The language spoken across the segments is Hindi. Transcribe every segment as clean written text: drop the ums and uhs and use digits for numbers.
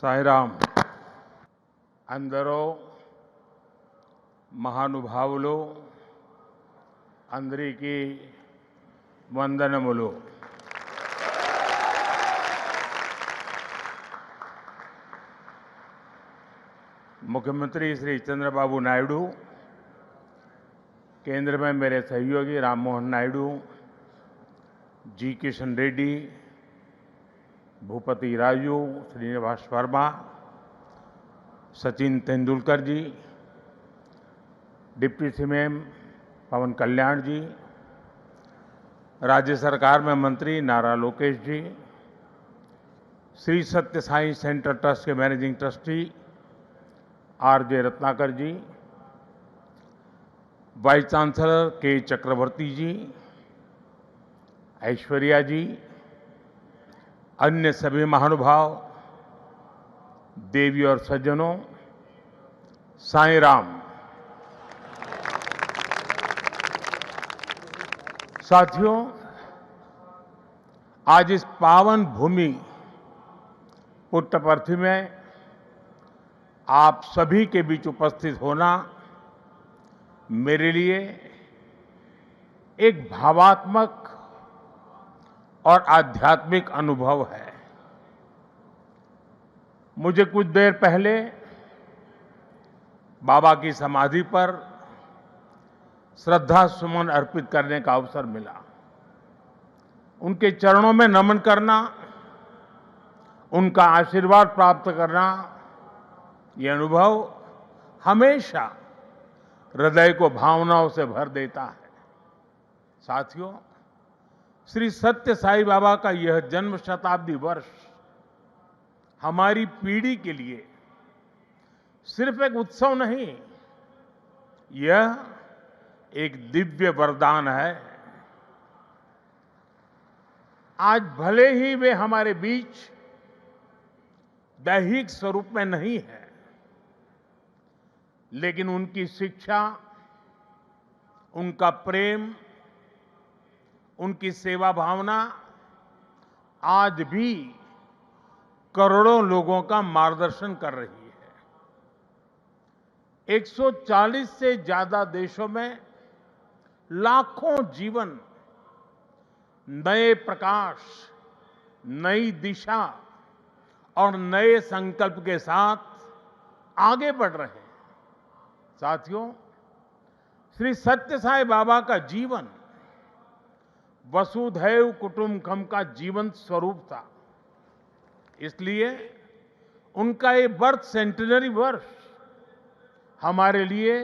సాయిరాం అందరూ మహానుభావులు అందరికీ వందనములు. मुख्यमंत्री श्री चंद्रबाबू नायडू, केंद्र में मेरे सहयोगी राम मोहन नायडू, जी किशन रेड्डी, भूपति राजू, श्रीनिवास वर्मा, सचिन तेंदुलकर जी, डिप्टी सीएम पवन कल्याण जी, राज्य सरकार में मंत्री नारा लोकेश जी, श्री सत्य साई सेंटर ट्रस्ट के मैनेजिंग ट्रस्टी आर.जे. रत्नाकर जी, वाइस चांसलर के चक्रवर्ती जी, ऐश्वर्या जी, अन्य सभी महानुभाव, देवी और सज्जनों, साईं राम। साथियों, आज इस पावन भूमि पुट्टपर्थी में आप सभी के बीच उपस्थित होना मेरे लिए एक भावात्मक और आध्यात्मिक अनुभव है। मुझे कुछ देर पहले बाबा की समाधि पर श्रद्धा सुमन अर्पित करने का अवसर मिला। उनके चरणों में नमन करना, उनका आशीर्वाद प्राप्त करना, ये अनुभव हमेशा हृदय को भावनाओं से भर देता है। साथियों, श्री सत्य साई बाबा का यह जन्म शताब्दी वर्ष हमारी पीढ़ी के लिए सिर्फ एक उत्सव नहीं, यह एक दिव्य वरदान है। आज भले ही वे हमारे बीच दैहिक स्वरूप में नहीं है, लेकिन उनकी शिक्षा, उनका प्रेम, उनकी सेवा भावना आज भी करोड़ों लोगों का मार्गदर्शन कर रही है। 140 से ज्यादा देशों में लाखों जीवन नए प्रकाश, नई दिशा और नए संकल्प के साथ आगे बढ़ रहे हैं। साथियों, श्री सत्य साई बाबा का जीवन वसुधैव कुटुंबकम का जीवंत स्वरूप था। इसलिए उनका ये बर्थ सेंटिनरी वर्ष हमारे लिए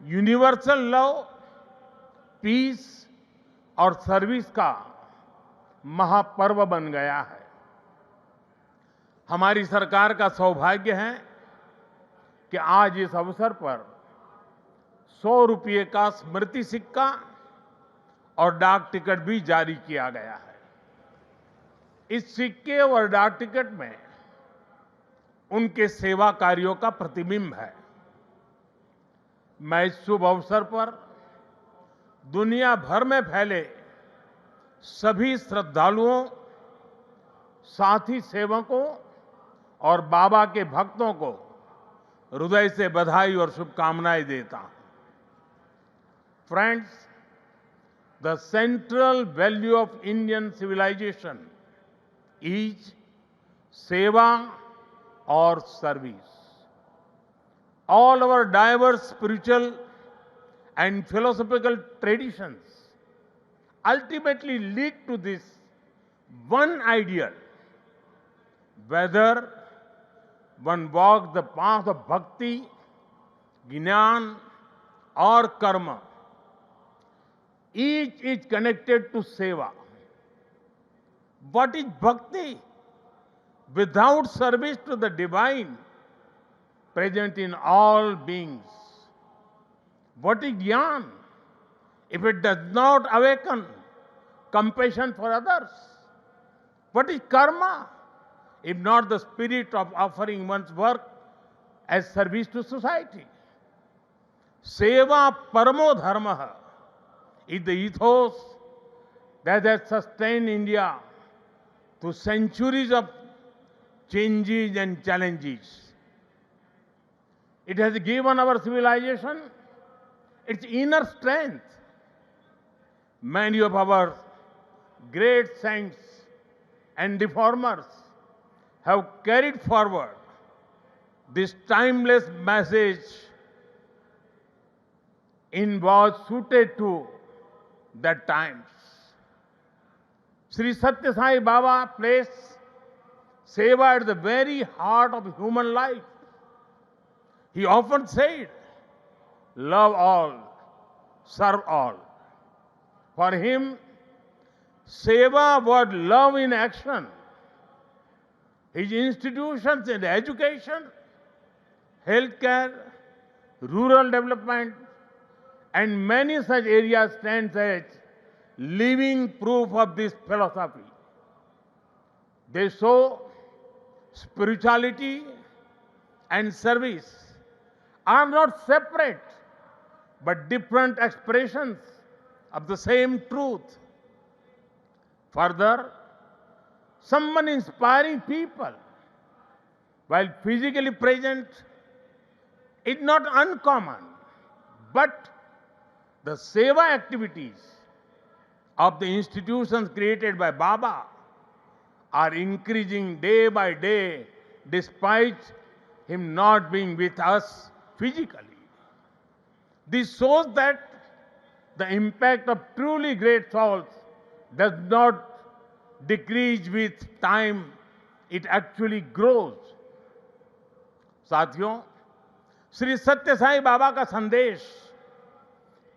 यूनिवर्सल लव, पीस और सर्विस का महापर्व बन गया है। हमारी सरकार का सौभाग्य है कि आज इस अवसर पर 100 रुपये का स्मृति सिक्का और डाक टिकट भी जारी किया गया है। इस सिक्के और डाक टिकट में उनके सेवा कार्यों का प्रतिबिंब है। मैं इस शुभ अवसर पर दुनिया भर में फैले सभी श्रद्धालुओं, साथी सेवकों और बाबा के भक्तों को हृदय से बधाई और शुभकामनाएं देता हूं। Friends, the central value of Indian civilisation is सेवा और service. All our diverse spiritual and philosophical traditions ultimately lead to this one ideal. Whether one walks the path of bhakti, jnana or karma, each is connected to seva. What is bhakti? Without service to the divine present in all beings. What is jnana? If it does not awaken compassion for others. What is karma? If not the spirit of offering one's work as service to society. Seva paramo dharma is the ethos that has sustained India through centuries of changes and challenges. It has given our civilization its inner strength. Many of our great saints and reformers have carried forward this timeless message in was suited to the times. Sri Satya Sai Baba placed seva at the very heart of human life. He often said, love all, serve all. For him, seva was love in action. His institutions in education, healthcare, rural development, and many such areas stand as living proof of this philosophy. They show spirituality and service are not separate but different expressions of the same truth. Further, someone inspiring people while physically present is not uncommon, but the seva activities of the institutions created by Baba are increasing day by day despite him not being with us physically. This shows that the impact of truly great souls does not decrease with time, it actually grows. साथियों, श्री सत्य साई बाबा का संदेश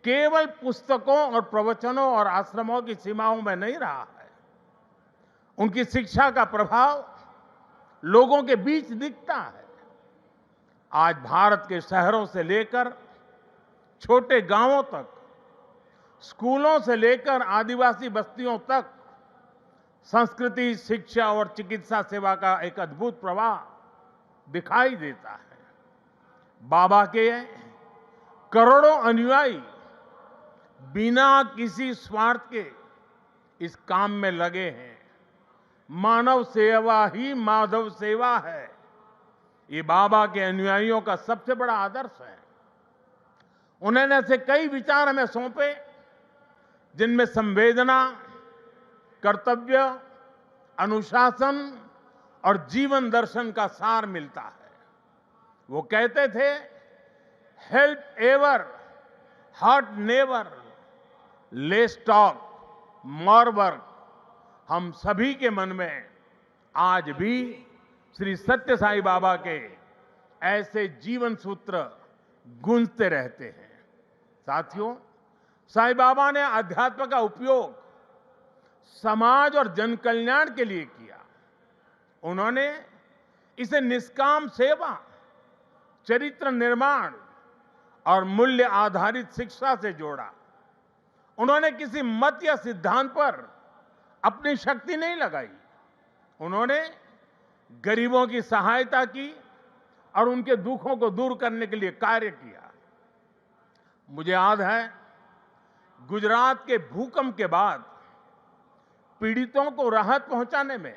केवल पुस्तकों और प्रवचनों और आश्रमों की सीमाओं में नहीं रहा है। उनकी शिक्षा का प्रभाव लोगों के बीच दिखता है। आज भारत के शहरों से लेकर छोटे गांवों तक, स्कूलों से लेकर आदिवासी बस्तियों तक संस्कृति, शिक्षा और चिकित्सा सेवा का एक अद्भुत प्रवाह दिखाई देता है। बाबा के करोड़ों अनुयायी बिना किसी स्वार्थ के इस काम में लगे हैं। मानव सेवा ही माधव सेवा है, ये बाबा के अनुयायियों का सबसे बड़ा आदर्श है। उन्होंने ऐसे कई विचार हमें सौंपे जिनमें संवेदना, कर्तव्य, अनुशासन और जीवन दर्शन का सार मिलता है। वो कहते थे, help ever, hurt never, less talk, more work. हम सभी के मन में आज भी श्री सत्य साई बाबा के ऐसे जीवन सूत्र गूंजते रहते हैं। साथियों, साई बाबा ने अध्यात्म का उपयोग समाज और जन कल्याण के लिए किया। उन्होंने इसे निष्काम सेवा, चरित्र निर्माण और मूल्य आधारित शिक्षा से जोड़ा। उन्होंने किसी मत या सिद्धांत पर अपनी शक्ति नहीं लगाई। उन्होंने गरीबों की सहायता की और उनके दुखों को दूर करने के लिए कार्य किया। मुझे याद है, गुजरात के भूकंप के बाद पीड़ितों को राहत पहुंचाने में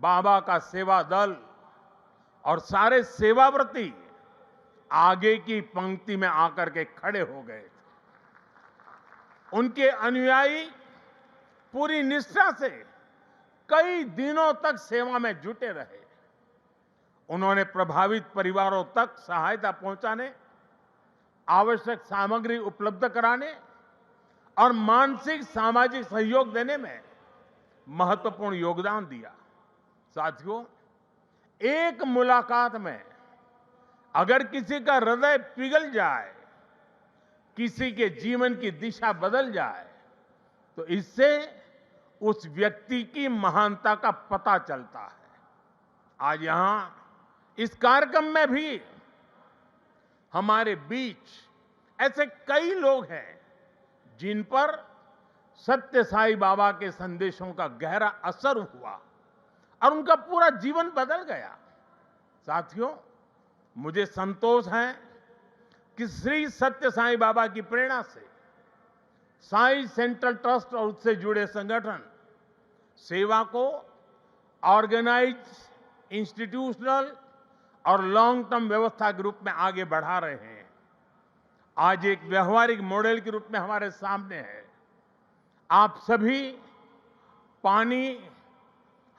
बाबा का सेवा दल और सारे सेवाव्रती आगे की पंक्ति में आकर के खड़े हो गए। उनके अनुयायी पूरी निष्ठा से कई दिनों तक सेवा में जुटे रहे। उन्होंने प्रभावित परिवारों तक सहायता पहुंचाने, आवश्यक सामग्री उपलब्ध कराने और मानसिक सामाजिक सहयोग देने में महत्वपूर्ण योगदान दिया। साथियों, एक मुलाकात में अगर किसी का हृदय पिघल जाए, किसी के जीवन की दिशा बदल जाए, तो इससे उस व्यक्ति की महानता का पता चलता है। आज यहां इस कार्यक्रम में भी हमारे बीच ऐसे कई लोग हैं जिन पर सत्य साई बाबा के संदेशों का गहरा असर हुआ और उनका पूरा जीवन बदल गया। साथियों, मुझे संतोष है कि श्री सत्य साई बाबा की प्रेरणा से साई सेंट्रल ट्रस्ट और उससे जुड़े संगठन सेवा को ऑर्गेनाइज इंस्टीट्यूशनल और लॉन्ग टर्म व्यवस्था के रूप में आगे बढ़ा रहे हैं, आज एक व्यवहारिक मॉडल के रूप में हमारे सामने है। आप सभी पानी,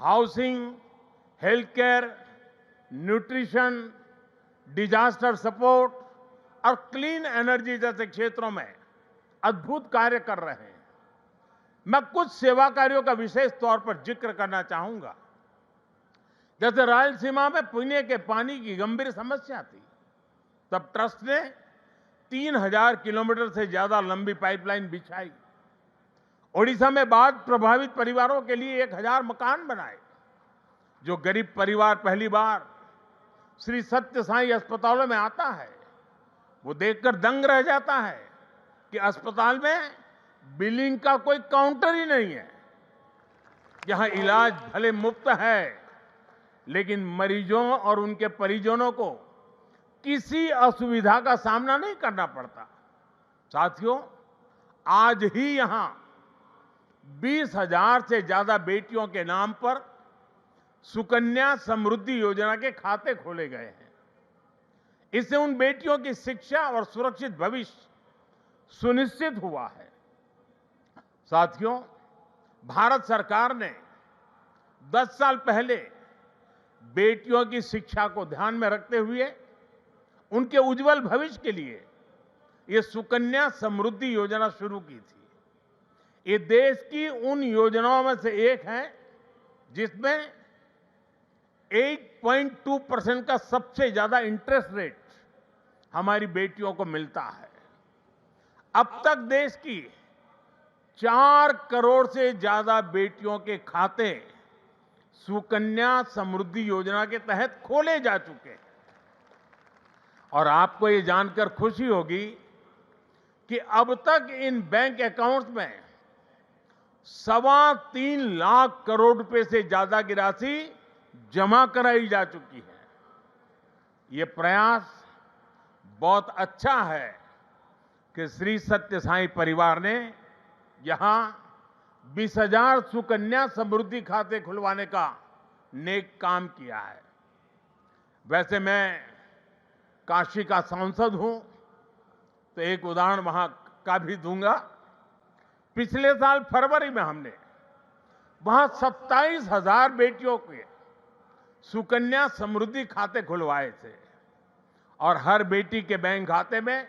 housing, health care, nutrition, disaster support और क्लीन एनर्जी जैसे क्षेत्रों में अद्भुत कार्य कर रहे हैं। मैं कुछ सेवा कार्यों का विशेष तौर पर जिक्र करना चाहूंगा। जैसे रायलसीमा में पीने के पानी की गंभीर समस्या थी, तब ट्रस्ट ने 3000 किलोमीटर से ज्यादा लंबी पाइपलाइन बिछाई। ओडिशा में बाढ़ प्रभावित परिवारों के लिए 1000 मकान बनाए। जो गरीब परिवार पहली बार श्री सत्य साई अस्पतालों में आता है, वो देखकर दंग रह जाता है कि अस्पताल में बिलिंग का कोई काउंटर ही नहीं है। यहां इलाज भले मुफ्त है, लेकिन मरीजों और उनके परिजनों को किसी असुविधा का सामना नहीं करना पड़ता। साथियों, आज ही यहां 20,000 से ज्यादा बेटियों के नाम पर सुकन्या समृद्धि योजना के खाते खोले गए हैं। इससे उन बेटियों की शिक्षा और सुरक्षित भविष्य सुनिश्चित हुआ है। साथियों, भारत सरकार ने 10 साल पहले बेटियों की शिक्षा को ध्यान में रखते हुए उनके उज्जवल भविष्य के लिए ये सुकन्या समृद्धि योजना शुरू की थी। ये देश की उन योजनाओं में से एक है जिसमें 8.2% का सबसे ज्यादा इंटरेस्ट रेट हमारी बेटियों को मिलता है। अब तक देश की 4 करोड़ से ज्यादा बेटियों के खाते सुकन्या समृद्धि योजना के तहत खोले जा चुके हैं। और आपको ये जानकर खुशी होगी कि अब तक इन बैंक अकाउंट्स में 3.25 लाख करोड़ रुपए से ज्यादा की राशि जमा कराई जा चुकी है। ये प्रयास बहुत अच्छा है कि श्री सत्य साई परिवार ने यहां 20,000 सुकन्या समृद्धि खाते खुलवाने का नेक काम किया है। वैसे मैं काशी का सांसद हूं, तो एक उदाहरण वहां का भी दूंगा। पिछले साल फरवरी में हमने वहां 27,000 बेटियों के सुकन्या समृद्धि खाते खुलवाए थे और हर बेटी के बैंक खाते में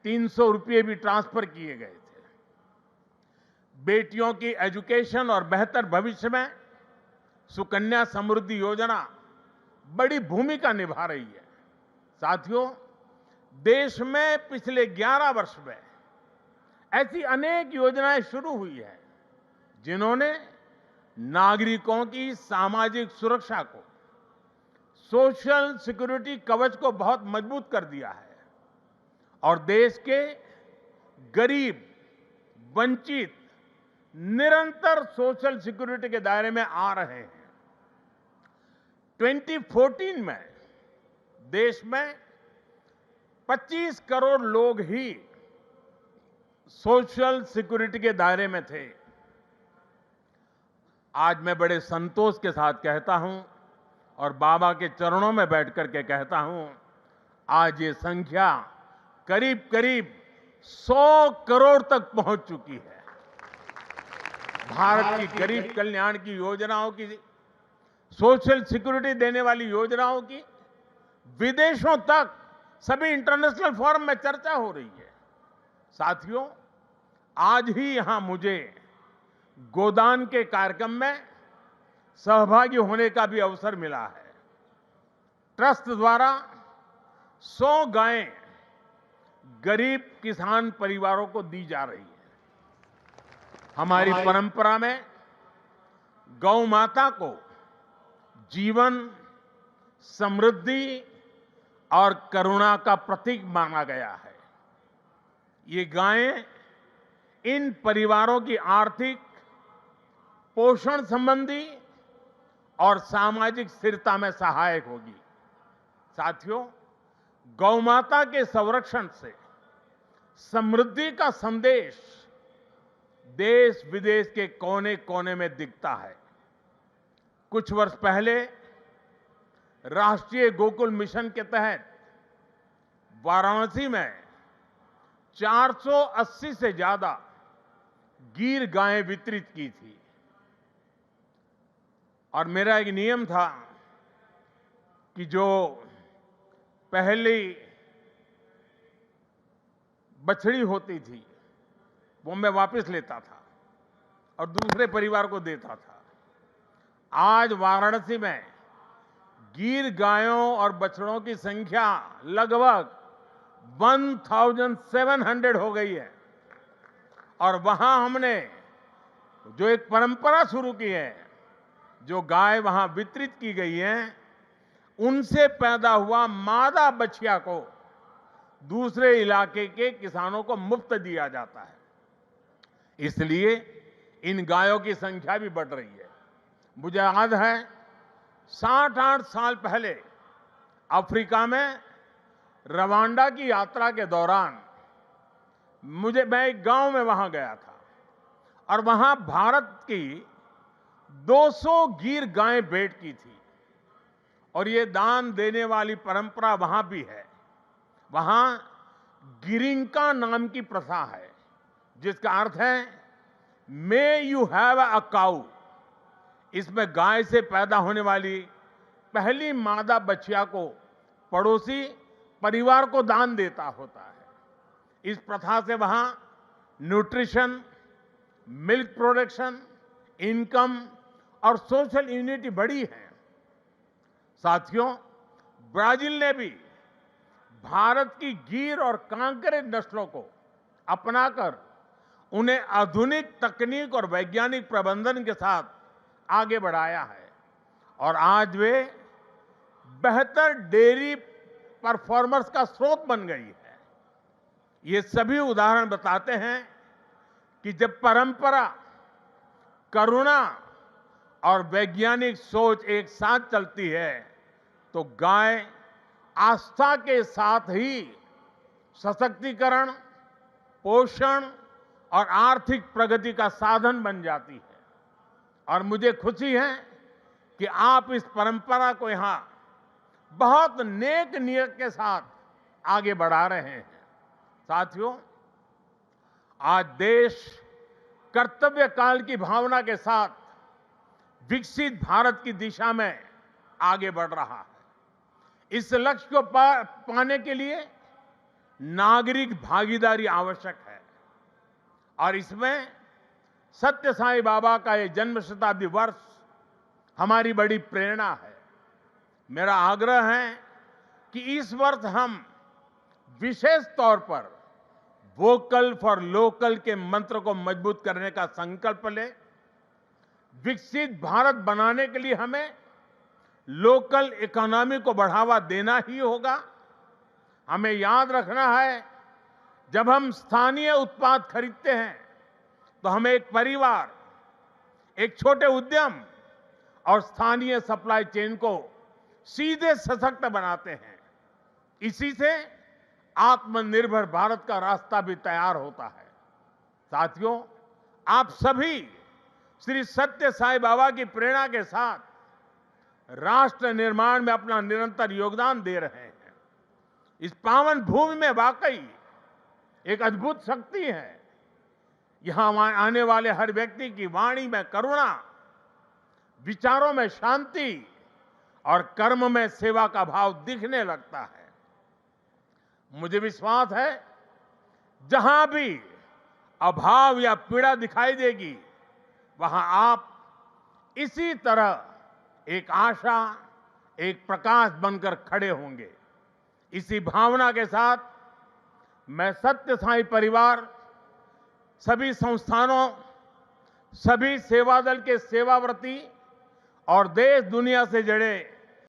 300 रुपये भी ट्रांसफर किए गए थे। बेटियों की एजुकेशन और बेहतर भविष्य में सुकन्या समृद्धि योजना बड़ी भूमिका निभा रही है। साथियों, देश में पिछले 11 वर्ष में ऐसी अनेक योजनाएं शुरू हुई है जिन्होंने नागरिकों की सामाजिक सुरक्षा को, सोशल सिक्योरिटी कवच को बहुत मजबूत कर दिया है और देश के गरीब, वंचित निरंतर सोशल सिक्योरिटी के दायरे में आ रहे हैं। 2014 में देश में 25 करोड़ लोग ही सोशल सिक्योरिटी के दायरे में थे। आज मैं बड़े संतोष के साथ कहता हूं और बाबा के चरणों में बैठकर के कहता हूं, आज ये संख्या करीब करीब 100 करोड़ तक पहुंच चुकी है। भारत की गरीब कल्याण की योजनाओं की, सोशल सिक्योरिटी देने वाली योजनाओं की विदेशों तक सभी इंटरनेशनल फोरम में चर्चा हो रही है। साथियों, आज ही यहां मुझे गोदान के कार्यक्रम में सहभागी होने का भी अवसर मिला है। ट्रस्ट द्वारा 100 गायें गरीब किसान परिवारों को दी जा रही है। हमारी परंपरा में गौ माता को जीवन, समृद्धि और करुणा का प्रतीक माना गया है। ये गायें इन परिवारों की आर्थिक, पोषण संबंधी और सामाजिक स्थिरता में सहायक होगी। साथियों, गौ माता के संरक्षण से समृद्धि का संदेश देश विदेश के कोने कोने में दिखता है। कुछ वर्ष पहले राष्ट्रीय गोकुल मिशन के तहत वाराणसी में 480 से ज्यादा गीर गायें वितरित की थी। और मेरा एक नियम था कि जो पहली बछड़ी होती थी वो मैं वापस लेता था और दूसरे परिवार को देता था। आज वाराणसी में गीर गायों और बछड़ों की संख्या लगभग 1700 हो गई है। और वहां हमने जो एक परंपरा शुरू की है, जो गाय वहां वितरित की गई है, उनसे पैदा हुआ मादा बछिया को दूसरे इलाके के किसानों को मुफ्त दिया जाता है। इसलिए इन गायों की संख्या भी बढ़ रही है। मुझे याद है 60-8 साल पहले अफ्रीका में रवांडा की यात्रा के दौरान मैं एक गांव में वहां गया था और वहां भारत की 200 गीर गायें भेंट की थी। और ये दान देने वाली परंपरा वहां भी है। वहां गिरिंका नाम की प्रथा है, जिसका अर्थ है मे यू हैव अ काऊ। इसमें गाय से पैदा होने वाली पहली मादा बछिया को पड़ोसी परिवार को दान देता होता है। इस प्रथा से वहां न्यूट्रिशन, मिल्क प्रोडक्शन, इनकम और सोशल यूनिटी बढ़ी है। साथियों, ब्राजील ने भी भारत की गीर और कांकरे नस्लों को अपनाकर उन्हें आधुनिक तकनीक और वैज्ञानिक प्रबंधन के साथ आगे बढ़ाया है और आज वे बेहतर डेयरी परफॉर्मर्स का स्रोत बन गई है। ये सभी उदाहरण बताते हैं कि जब परंपरा, करुणा और वैज्ञानिक सोच एक साथ चलती है तो गाय आस्था के साथ ही सशक्तिकरण, पोषण और आर्थिक प्रगति का साधन बन जाती है। और मुझे खुशी है कि आप इस परंपरा को यहां बहुत नेक नियत के साथ आगे बढ़ा रहे हैं। साथियों, आज देश कर्तव्य काल की भावना के साथ विकसित भारत की दिशा में आगे बढ़ रहा है। इस लक्ष्य को पाने के लिए नागरिक भागीदारी आवश्यक है और इसमें सत्य साईं बाबा का ये जन्म शताब्दी वर्ष हमारी बड़ी प्रेरणा है। मेरा आग्रह है कि इस वर्ष हम विशेष तौर पर वोकल फॉर लोकल के मंत्र को मजबूत करने का संकल्प लें। विकसित भारत बनाने के लिए हमें लोकल इकोनॉमी को बढ़ावा देना ही होगा। हमें याद रखना है, जब हम स्थानीय उत्पाद खरीदते हैं तो हमें एक परिवार, एक छोटे उद्यम और स्थानीय सप्लाई चेन को सीधे सशक्त बनाते हैं। इसी से आत्मनिर्भर भारत का रास्ता भी तैयार होता है। साथियों, आप सभी श्री सत्य साईं बाबा की प्रेरणा के साथ राष्ट्र निर्माण में अपना निरंतर योगदान दे रहे हैं। इस पावन भूमि में वाकई एक अद्भुत शक्ति है। यहां आने वाले हर व्यक्ति की वाणी में करुणा, विचारों में शांति और कर्म में सेवा का भाव दिखने लगता है। मुझे विश्वास है, जहां भी अभाव या पीड़ा दिखाई देगी, वहां आप इसी तरह एक आशा, एक प्रकाश बनकर खड़े होंगे। इसी भावना के साथ मैं सत्य साईं परिवार, सभी संस्थानों, सभी सेवादल के सेवाव्रती और देश दुनिया से जुड़े